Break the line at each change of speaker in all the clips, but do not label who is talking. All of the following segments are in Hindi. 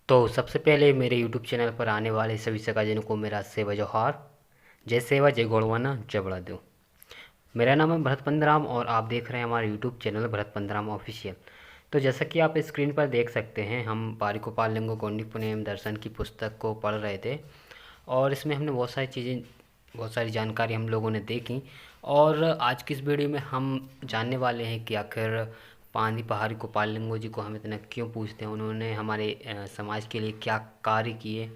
तो सबसे पहले मेरे यूट्यूब चैनल पर आने वाले सभी सगाजनों को मेरा सेवा जोहार। जय सेवा जय गौड़वाना जय बड़ा देव। मेरा नाम है भरत पंदराम और आप देख रहे हैं हमारे YouTube channel Bharat Pandram official. तो जैसा कि आप स्क्रीन पर देख सकते हैं, हम पारी गोपाल लिंगो गौंडी पुनेम दर्शन की पुस्तक को पढ़ रहे थे और इसमें हमने बहुत सारी जानकारी हम लोगों ने देखी। और आज की इस वीडियो में हम जानने वाले हैं कि आखिर पानी पहाड़ी गोपाल लिंगो जी को हम इतना क्यों पूछते हैं, उन्होंने हमारे समाज के लिए क्या कार्य किए।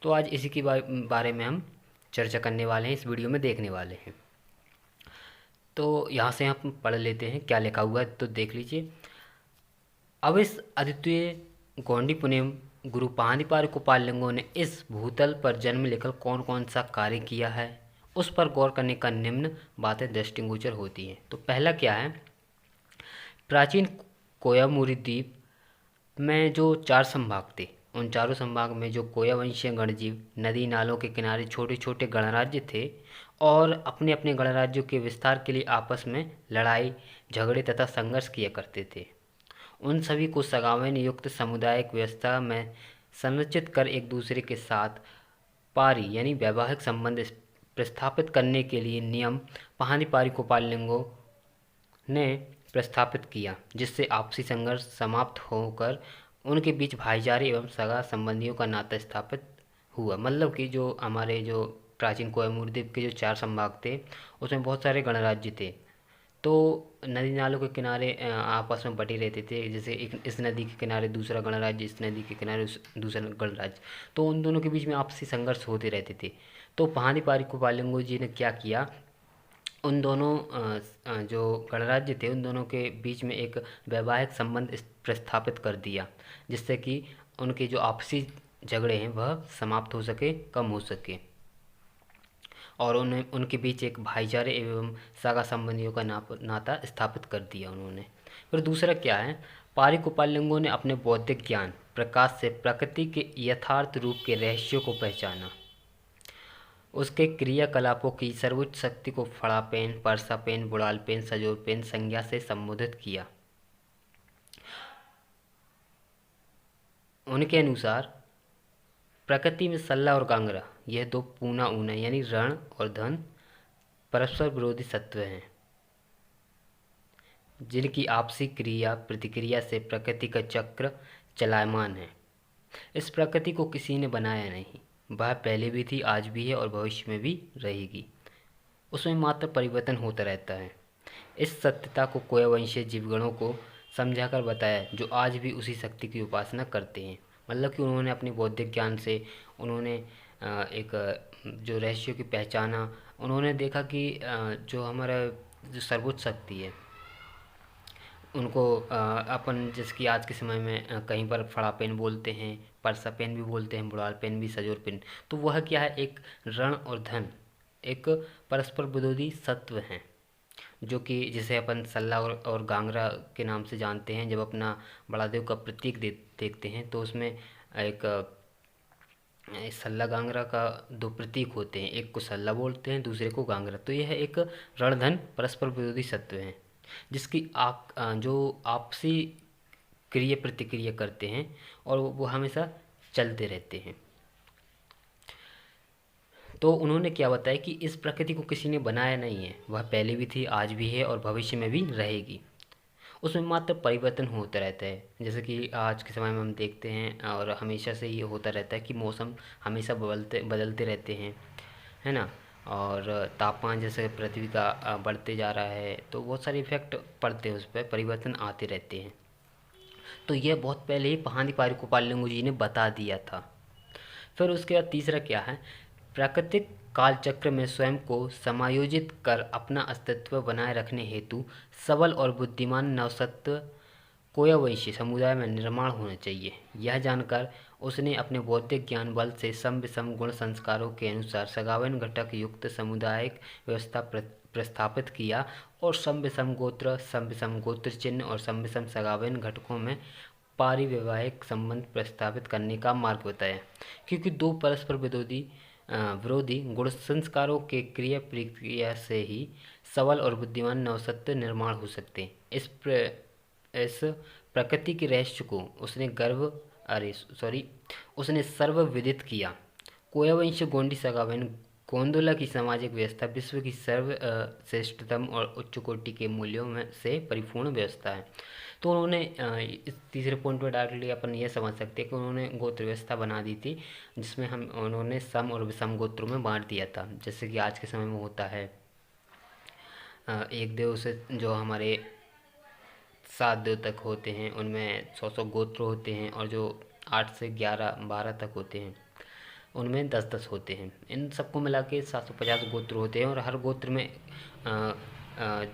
तो आज इसी के बारे में हम चर्चा करने वाले हैं, इस वीडियो में देखने वाले हैं। तो यहाँ से हम पढ़ लेते हैं क्या लिखा हुआ है, तो देख लीजिए। अब इस अद्वितीय गौंडी पुनेम गुरु पानीपार गोपाल लिंगो ने इस भूतल पर जन्म लेकर कौन कौन सा कार्य किया है, उस पर गौर करने का निम्न बातें दृष्टिगोचर होती हैं। तो पहला क्या है, प्राचीन कोयामुरी द्वीप में जो 4 संभाग थे, उन चारों संभाग में जो कोया वंशीय गणजीव नदी नालों के किनारे छोटे छोटे गणराज्य थे और अपने अपने गणराज्यों के विस्तार के लिए आपस में लड़ाई झगड़े तथा संघर्ष किया करते थे। उन सभी को सगावेन युक्त सामुदायिक व्यवस्था में संरचित कर एक दूसरे के साथ पारी यानी वैवाहिक संबंध प्रस्थापित करने के लिए नियम पानी गोपाल लिंगो ने प्रस्थापित किया, जिससे आपसी संघर्ष समाप्त होकर उनके बीच भाईचारे एवं सगा संबंधियों का नाता स्थापित हुआ। मतलब कि जो हमारे जो प्राचीन कोयमुर द्वीप के जो 4 संभाग थे, उसमें बहुत सारे गणराज्य थे। तो नदी नालों के किनारे आपस में बटे रहते थे। जैसे एक इस नदी के किनारे दूसरा गणराज्य, इस नदी के किनारे दूसरा गणराज्य, तो उन दोनों के बीच में आपसी संघर्ष होते रहते थे। तो पानी गोपाल लिंगो जी ने क्या किया, उन दोनों जो गणराज्य थे उन दोनों के बीच में एक वैवाहिक संबंध प्रस्थापित कर दिया, जिससे कि उनके जो आपसी झगड़े हैं वह समाप्त हो सके, कम हो सके, और उन्हें उनके बीच एक भाईचारे एवं सगा संबंधियों का नाता स्थापित कर दिया उन्होंने। फिर दूसरा क्या है, पारी गोपाल लिंगो ने अपने बौद्धिक ज्ञान प्रकाश से प्रकृति के यथार्थ रूप के रहस्यों को पहचाना, उसके क्रियाकलापों की सर्वोच्च शक्ति को फड़ापेन परसापेन बुड़ालपेन सजोरपेन संज्ञा से संबोधित किया। उनके अनुसार प्रकृति में सल्ला और गांगरा, यह 2 पूना ऊना यानी रण और धन परस्पर विरोधी सत्व हैं, जिनकी आपसी क्रिया प्रतिक्रिया से प्रकृति का चक्र चलायमान है। इस प्रकृति को किसी ने बनाया नहीं, वह पहले भी थी, आज भी है और भविष्य में भी रहेगी। उसमें मात्र परिवर्तन होता रहता है। इस सत्यता को कोयवंशीय जीवगणों को समझाकर बताया, जो आज भी उसी शक्ति की उपासना करते हैं। मतलब कि उन्होंने अपने बौद्धिक ज्ञान से उन्होंने एक जो रहस्यों की पहचाना, उन्होंने देखा कि जो हमारा जो सर्वोच्च शक्ति है उनको अपन जिसकी आज के समय में कहीं पर फड़ा पेन बोलते हैं, परसा पेन भी बोलते हैं, बुड़ाल पेन भी, सजोर पेन, तो वह क्या है, एक रण और धन एक परस्पर विरोधी सत्व हैं, जो कि जिसे अपन सल्ला और गांगरा के नाम से जानते हैं। जब अपना बड़ा देव का प्रतीक देखते हैं तो उसमें एक सल्ला गांगरा का 2 प्रतीक होते हैं, एक को सल्ला बोलते हैं, दूसरे को गांगरा। तो यह एक रणधन परस्पर विरोधी सत्व हैं, जिसकी जो आपसी क्रिया प्रतिक्रिया करते हैं और वो हमेशा चलते रहते हैं। तो उन्होंने क्या बताया कि इस प्रकृति को किसी ने बनाया नहीं है, वह पहले भी थी, आज भी है और भविष्य में भी रहेगी। उसमें मात्र परिवर्तन होता रहता है। जैसे कि आज के समय में हम देखते हैं और हमेशा से ये होता रहता है कि मौसम हमेशा बदलते रहते हैं, है ना। और तापमान जैसे पृथ्वी का बढ़ते जा रहा है, तो बहुत सारे इफेक्ट पड़ते हैं, उस पर परिवर्तन आते रहते हैं। तो यह बहुत पहले ही पानी गोपाल लिंगो जी ने बता दिया था। फिर उसके बाद तीसरा क्या है, प्राकृतिक कालचक्र में स्वयं को समायोजित कर अपना अस्तित्व बनाए रखने हेतु सबल और बुद्धिमान नवसत्व कोयवंशी समुदाय में निर्माण होना चाहिए। यह जानकर उसने अपने बौद्धिक ज्ञान बल से सम विषम गुण संस्कारों के अनुसार सगावन घटक युक्त सामुदायिक व्यवस्था प्रस्थापित किया और सम विषम गोत्र चिन्ह और सम विषम सगावन घटकों में पारिवैवाहिक संबंध प्रस्थापित करने का मार्ग बताया। क्योंकि 2 परस्पर विरोधी गुण संस्कारों के क्रिया प्रतिक्रिया से ही सबल और बुद्धिमान नवसत्व निर्माण हो सकते हैं। इस प्रकृति के रहस्य को उसने अरे सॉरी, उसने सर्वविदित किया। कोयवंश गोंडी सगावेन गोंदोला की सामाजिक व्यवस्था विश्व की श्रेष्ठतम और उच्च कोटि के मूल्यों में से परिपूर्ण व्यवस्था है। तो उन्होंने इस तीसरे पॉइंट पर डायरेक्टली अपन ये समझ सकते हैं कि उन्होंने गोत्र व्यवस्था बना दी थी, जिसमें हम उन्होंने सम और विषम गोत्रों में बांट दिया था। जैसे कि आज के समय में होता है, एक देव से जो हमारे 7 देव तक होते हैं उनमें 100 गोत्र होते हैं, और जो 8 से 11-12 तक होते हैं उनमें 10-10 होते हैं। इन सबको मिला के 750 गोत्र होते हैं, और हर गोत्र में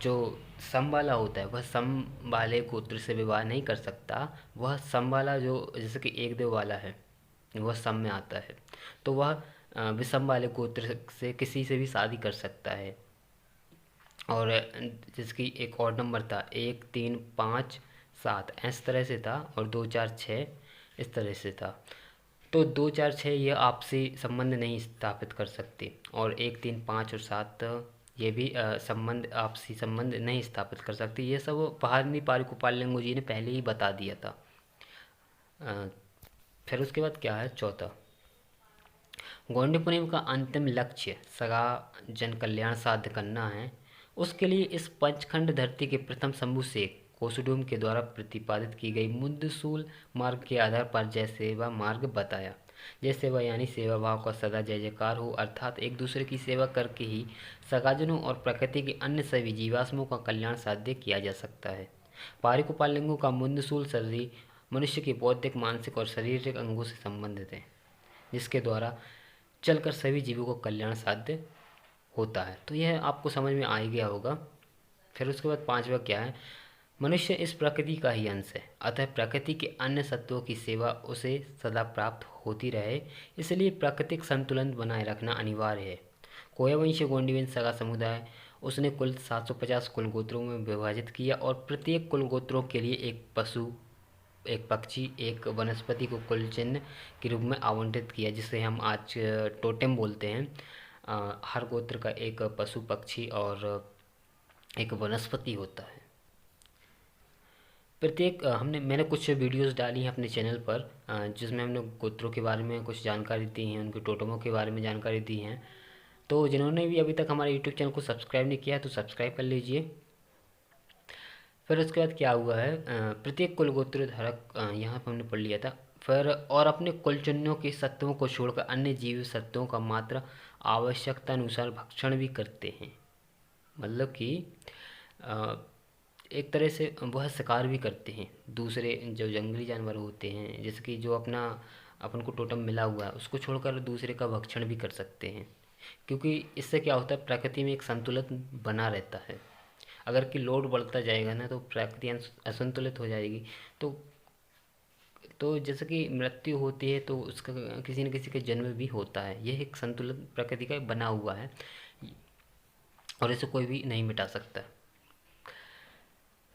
जो सम वाला होता है वह सम वाले गोत्र से विवाह नहीं कर सकता। वह सम वाला जो जैसे कि एक देव वाला है वह सम में आता है, तो वह विषम वाले गोत्र से किसी से भी शादी कर सकता है। और जिसकी एक और नंबर था 1 3 5 7 इस तरह से था, और 2 4 6 इस तरह से था। तो 2 4 6 ये आपसी संबंध नहीं स्थापित कर सकते, और 1 3 5 और 7 ये भी संबंध आपसी संबंध नहीं स्थापित कर सकते। ये सब पहाड़नी पारिकुपाल जी ने पहले ही बता दिया था। फिर उसके बाद क्या है, चौथा, गौंडी पुनीम का अंतिम लक्ष्य सगा जन कल्याण साध्य करना है। उसके लिए इस पंचखंड धरती के प्रथम शंभु से कोसुडुम के द्वारा प्रतिपादित की गई मुद्दसूल मार्ग के आधार पर जय सेवा मार्ग बताया। जय सेवा यानी सेवा भाव का सदा जय जयकार हो, अर्थात एक दूसरे की सेवा करके ही सगाजनों और प्रकृति के अन्य सभी जीवाश्मों का कल्याण साध्य किया जा सकता है। पारिकुपालिंगों का मुद्दसूल शरीर मनुष्य के बौद्धिक, मानसिक और शारीरिक अंगों से संबंधित है, जिसके द्वारा चलकर सभी जीवों को कल्याण साध्य होता है। तो यह आपको समझ में आ ही गया होगा। फिर उसके बाद पांचवा क्या है, मनुष्य इस प्रकृति का ही अंश है, अतः प्रकृति के अन्य सत्वों की सेवा उसे सदा प्राप्त होती रहे, इसलिए प्राकृतिक संतुलन बनाए रखना अनिवार्य है। कोयवंशी गोंडीवन सगा समुदाय उसने कुल 750 कुल गोत्रों में विभाजित किया, और प्रत्येक कुल गोत्रों के लिए एक पशु, एक पक्षी, एक वनस्पति को कुल चिन्ह के रूप में आवंटित किया, जिसे हम आज टोटेम बोलते हैं। हर गोत्र का एक पशु, पक्षी और एक वनस्पति होता है। प्रत्येक मैंने कुछ वीडियोस डाली हैं अपने चैनल पर, जिसमें हमने गोत्रों के बारे में कुछ जानकारी दी है, उनके टोटमों के बारे में जानकारी दी है। तो जिन्होंने भी अभी तक हमारे यूट्यूब चैनल को सब्सक्राइब नहीं किया है तो सब्सक्राइब कर लीजिए। फिर उसके बाद क्या हुआ है, प्रत्येक कुल गोत्र धारक, यहाँ पर हमने पढ़ लिया था। फिर और अपने कुल चिन्हों के सत्वों को छोड़कर अन्य जीव सत्वों का मात्र आवश्यकता अनुसार भक्षण भी करते हैं। मतलब कि एक तरह से वह शिकार भी करते हैं दूसरे जो जंगली जानवर होते हैं, जैसे कि जो अपन को टोटम मिला हुआ है उसको छोड़कर दूसरे का भक्षण भी कर सकते हैं। क्योंकि इससे क्या होता है, प्रकृति में एक संतुलन बना रहता है। अगर कि लोड बढ़ता जाएगा ना तो प्रकृति असंतुलित हो जाएगी। तो जैसे कि मृत्यु होती है तो उसका किसी न किसी का जन्म भी होता है। यह एक संतुलन प्रकृति का बना हुआ है, और इसे कोई भी नहीं मिटा सकता।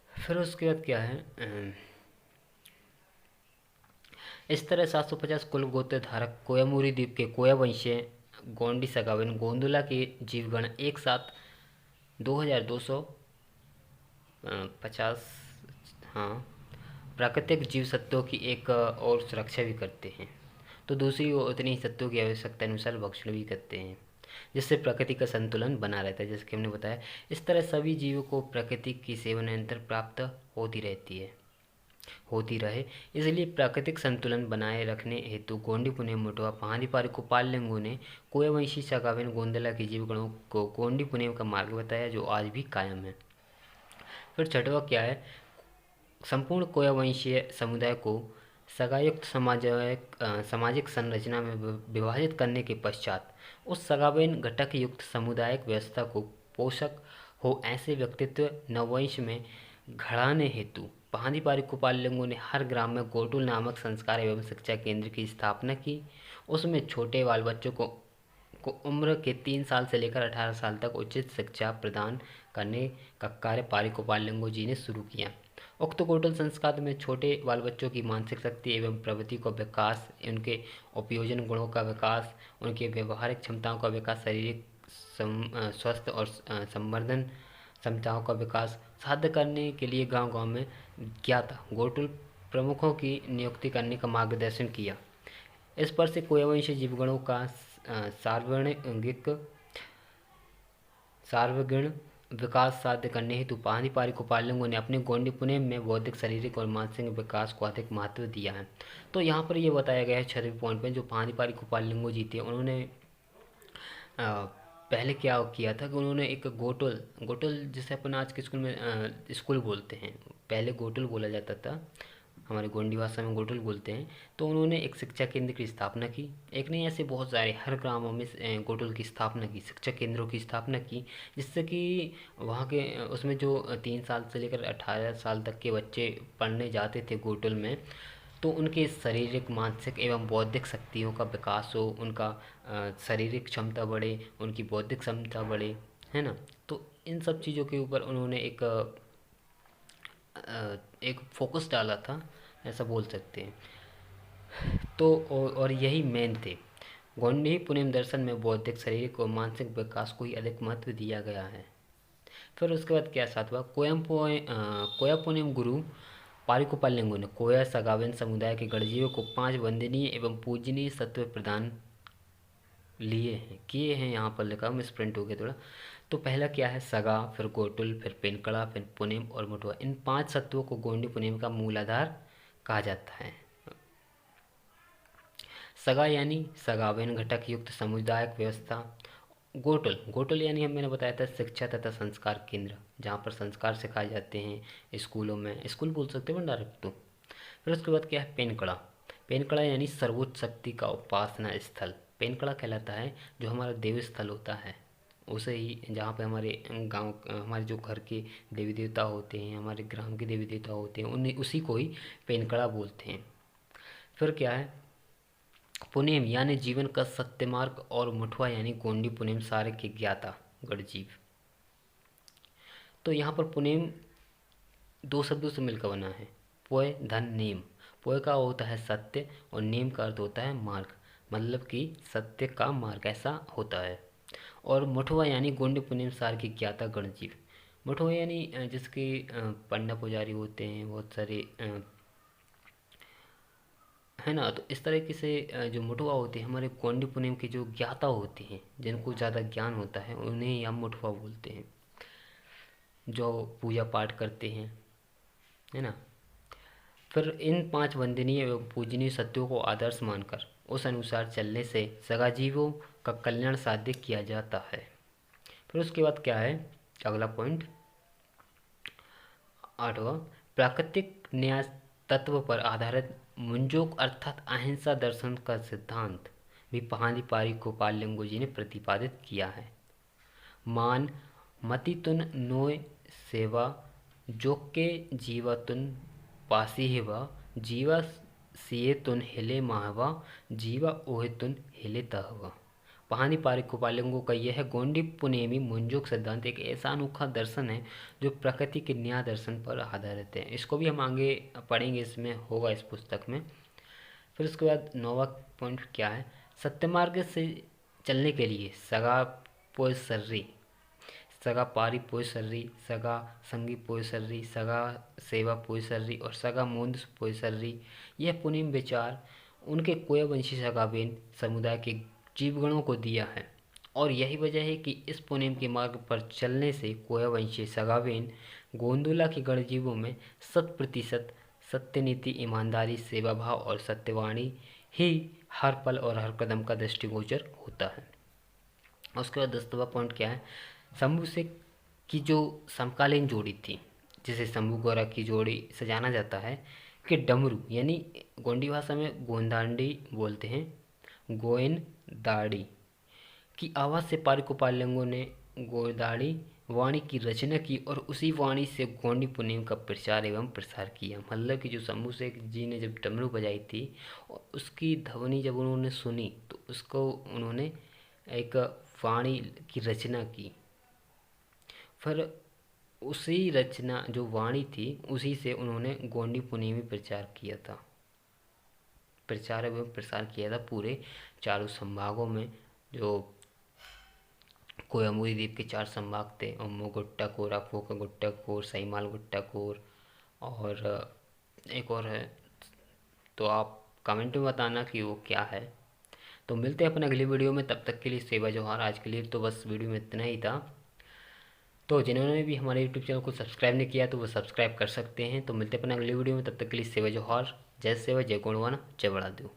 फिर उसके बाद क्या है, इस तरह 750 कुल गोत्र धारक कोयामुरी द्वीप के कोया वंशीय गोंडी सगावन गोंदुला के जीवगण एक साथ 2250 प्राकृतिक जीव सत्वों की एक और सुरक्षा भी करते हैं, तो दूसरी ओर उतनी ही सत्वों की आवश्यकता अनुसार भक्षण भी करते हैं, जिससे प्रकृति का संतुलन बना रहता है। जैसे कि हमने बताया, इस तरह सभी जीवों को प्रकृति की सेवा निरंतर प्राप्त होती रहे, इसलिए प्राकृतिक संतुलन बनाए रखने हेतु गोंडी पुणे मुटवा पहाड़ी पारिकुपाल ने कोयवंशी सगावेन गोंदला के जीवगणों को गोंडी पुणे का मार्ग बताया, जो आज भी कायम है। फिर छठवा क्या है, संपूर्ण कोयवंशीय समुदाय को सगायुक्त सामाजिक संरचना में विभाजित करने के पश्चात उस सगावेन घटक युक्त सामुदायिक व्यवस्था को पोषक हो ऐसे व्यक्तित्व नववंश में घड़ाने हेतु पहाड़ी पारिकुपालिंगों ने हर ग्राम में गोटुल नामक संस्कार एवं शिक्षा केंद्र की स्थापना की। उसमें छोटे बाल बच्चों को उम्र के 3 साल से लेकर 18 साल तक उचित शिक्षा प्रदान करने का कार्य पारिकुपालिंगो जी ने शुरू किया। उक्त गोटुल संस्कार में छोटे बाल बच्चों की मानसिक शक्ति एवं प्रवृत्ति का विकास, उनके उपयोजन गुणों का विकास, उनके व्यवहारिक क्षमताओं का विकास, शारीरिक स्वास्थ्य और संवर्धन क्षमताओं का विकास साध्य करने के लिए गांव-गांव में क्या था, गोटुल प्रमुखों की नियुक्ति करने का मार्गदर्शन किया। इस पर से कोयावंशी जीवगणों का सार्वगुण विकास साध्य करने हेतु पाणिपारिक उपालिंगों ने अपने गोंडी पुनेम में बौद्धिक, शारीरिक और मानसिक विकास को अधिक महत्व दिया है। तो यहाँ पर ये बताया गया है 6वें पॉइंट में, जो पाणिपारिक उपालिंगो जी थे उन्होंने पहले क्या किया था कि उन्होंने एक गोटल गोटल जिसे अपन आज के स्कूल में स्कूल बोलते हैं, पहले गोटल बोला जाता था, हमारे गोंडी भाषा में गोटल बोलते हैं। तो उन्होंने एक शिक्षा केंद्र की स्थापना की। एक नहीं, ऐसे बहुत सारे हर ग्रामों में गोटल की स्थापना की, शिक्षा केंद्रों की स्थापना की, जिससे कि वहाँ के उसमें जो 3 साल से लेकर 18 साल तक के बच्चे पढ़ने जाते थे गोटल में, तो उनके शारीरिक, मानसिक एवं बौद्धिक शक्तियों का विकास हो, उनका शारीरिक क्षमता बढ़े, उनकी बौद्धिक क्षमता बढ़े, है ना। तो इन सब चीज़ों के ऊपर उन्होंने एक फोकस डाला था, ऐसा बोल सकते हैं। तो और यही मेन थे। गोंडी पुनेम दर्शन में बौद्धिक, शारीरिक और मानसिक विकास को ही अधिक महत्व दिया गया है। फिर उसके बाद क्या साथ हुआ, कोया पुनेम गुरु पारिकोपाल्यंगों ने कोया सगावेन समुदाय के गणजीवों को 5 वंदनीय एवं पूजनीय सत्व प्रदान किए हैं। यहाँ पर लिखा, मिस प्रिंट हो गया थोड़ा। तो पहला क्या है, सगा, फिर गोटुल, फिर पेनकड़ा, फिर पुनेम और मुठवा। इन 5 सत्वों को गोंडी पुनेम का मूलाधार कहा जाता है। सगा यानी सगावेन घटक युक्त सामुदायिक व्यवस्था। गोटल गोटल यानी मैंने बताया था शिक्षा तथा संस्कार केंद्र, जहाँ पर संस्कार सिखाए जाते हैं स्कूलों में, स्कूल बोल सकते हैं डायरेक्ट। तो फिर उसके बाद क्या है, पेनकड़ा। पेनकड़ा यानी सर्वोच्च शक्ति का उपासना स्थल। पेनकड़ा कहलाता है जो हमारा देव स्थल होता है, उसे ही जहाँ पे हमारे गांव, हमारे जो घर के देवी देवता होते हैं, हमारे ग्राम के देवी देवता होते हैं, उन्हें उसी को ही पेनकड़ा बोलते हैं। फिर क्या है, पुनेम यानी जीवन का सत्य मार्ग, और मुठवा यानी गोंडी पुनेम सारे के ज्ञाता गढ़जीव। तो यहाँ पर पुनेम 2 शब्दों से मिलकर बना है, पोय धन नेम। पोय का होता है सत्य और नेम का अर्थ होता है मार्ग, मतलब कि सत्य का मार्ग, ऐसा होता है। और मुठवा यानी गोंडी पुनेम सार के ज्ञाता गणजीव। मुठवा यानी जिसके पंडा पुजारी होते हैं बहुत सारे, है ना। तो इस तरीके से जो मुठवा होते हैं, हमारे गोंडी पुनेम के जो ज्ञाता होते हैं, जिनको ज़्यादा ज्ञान होता है, उन्हें हम मुठवा बोलते हैं, जो पूजा पाठ करते हैं, है ना। फिर इन 5 वंदनीय एवं पूजनीय सत्यों को आदर्श मानकर उस अनुसार चलने से सगाजीवों का कल्याण साध्य किया जाता है। फिर उसके बाद क्या है, अगला पॉइंट 8वां, प्राकृतिक न्याय तत्व पर आधारित मुंजोक अर्थात अहिंसा दर्शन का सिद्धांत भी पाणिपारिक गोपाललिंगो जी ने प्रतिपादित किया है। मान मति तुन नोय सेवा जोके जीवा तुन पासी हेवा, जीवा सिए तुन हिले माहवा, जीवा ओहे तुन हिले तहवा। पाणिपारिक गोपाललिंगो का यह गोंडी पुनेमी मुंजोक सिद्धांत एक ऐसा अनोखा दर्शन है जो प्रकृति के न्याय दर्शन पर आधारित है। इसको भी हम आगे पढ़ेंगे, इसमें होगा इस पुस्तक में। फिर उसके बाद 9वां पॉइंट क्या है, सत्य मार्ग से चलने के लिए सगा पोय सर्री, सगा पारी पोय सर्री, सगा संगी पोय सर्री, सगा सेवा पोय सर्री और सगा मूंद पोय सर्री, यह पुनेम विचार उनके कोयावंशी सगाबेन समुदाय के जीवगणों को दिया है। और यही वजह है कि इस पुनेम के मार्ग पर चलने से कोयावंशी सगाबेन गोंदुला के गणजीवों में 100% सत्य नीति, ईमानदारी, सेवा भाव और सत्यवाणी ही हर पल और हर कदम का दृष्टिगोचर होता है। उसके बाद 10वां पॉइंट क्या है, शंभू से की जो समकालीन जोड़ी थी, जिसे शंभू गौरा की जोड़ी से जाना जाता है, कि डमरू यानी गोंडी भाषा में गोंदांडी बोलते हैं, गोयन दाड़ी की आवाज़ से पारिकोपाल्यंगों ने गोदाड़ी वाणी की रचना की और उसी वाणी से गोंडी पुनेम का प्रचार एवं प्रसार किया। मतलब कि जो शंभू शेख जी ने जब डमरू बजाई थी और उसकी ध्वनि जब उन्होंने सुनी, तो उसको उन्होंने एक वाणी की रचना की। फिर उसी रचना जो वाणी थी, उसी से उन्होंने गोंडी पुनेमी प्रचार किया था, प्रचार एवं प्रसार किया था पूरे 4 संभागों में। जो कोयमुरी द्वीप के 4 संभाग थे, ओमो गुट्टा कोर, अपोका गुट्टा कोर, सईमाल गुट्टा कोर, और एक और है तो आप कमेंट में बताना कि वो क्या है। तो मिलते हैं अपने अगली वीडियो में, तब तक के लिए सेवा जोहार। आज के लिए तो बस वीडियो में इतना ही था। तो जिन्होंने भी हमारे यूट्यूब चैनल को सब्सक्राइब नहीं किया तो वो सब्सक्राइब कर सकते हैं। तो मिलते हैं अपने अगली वीडियो में, तब तक के लिए सेवा जोहार। जय सेवा, जय गुणवान, जय बड़ा देव।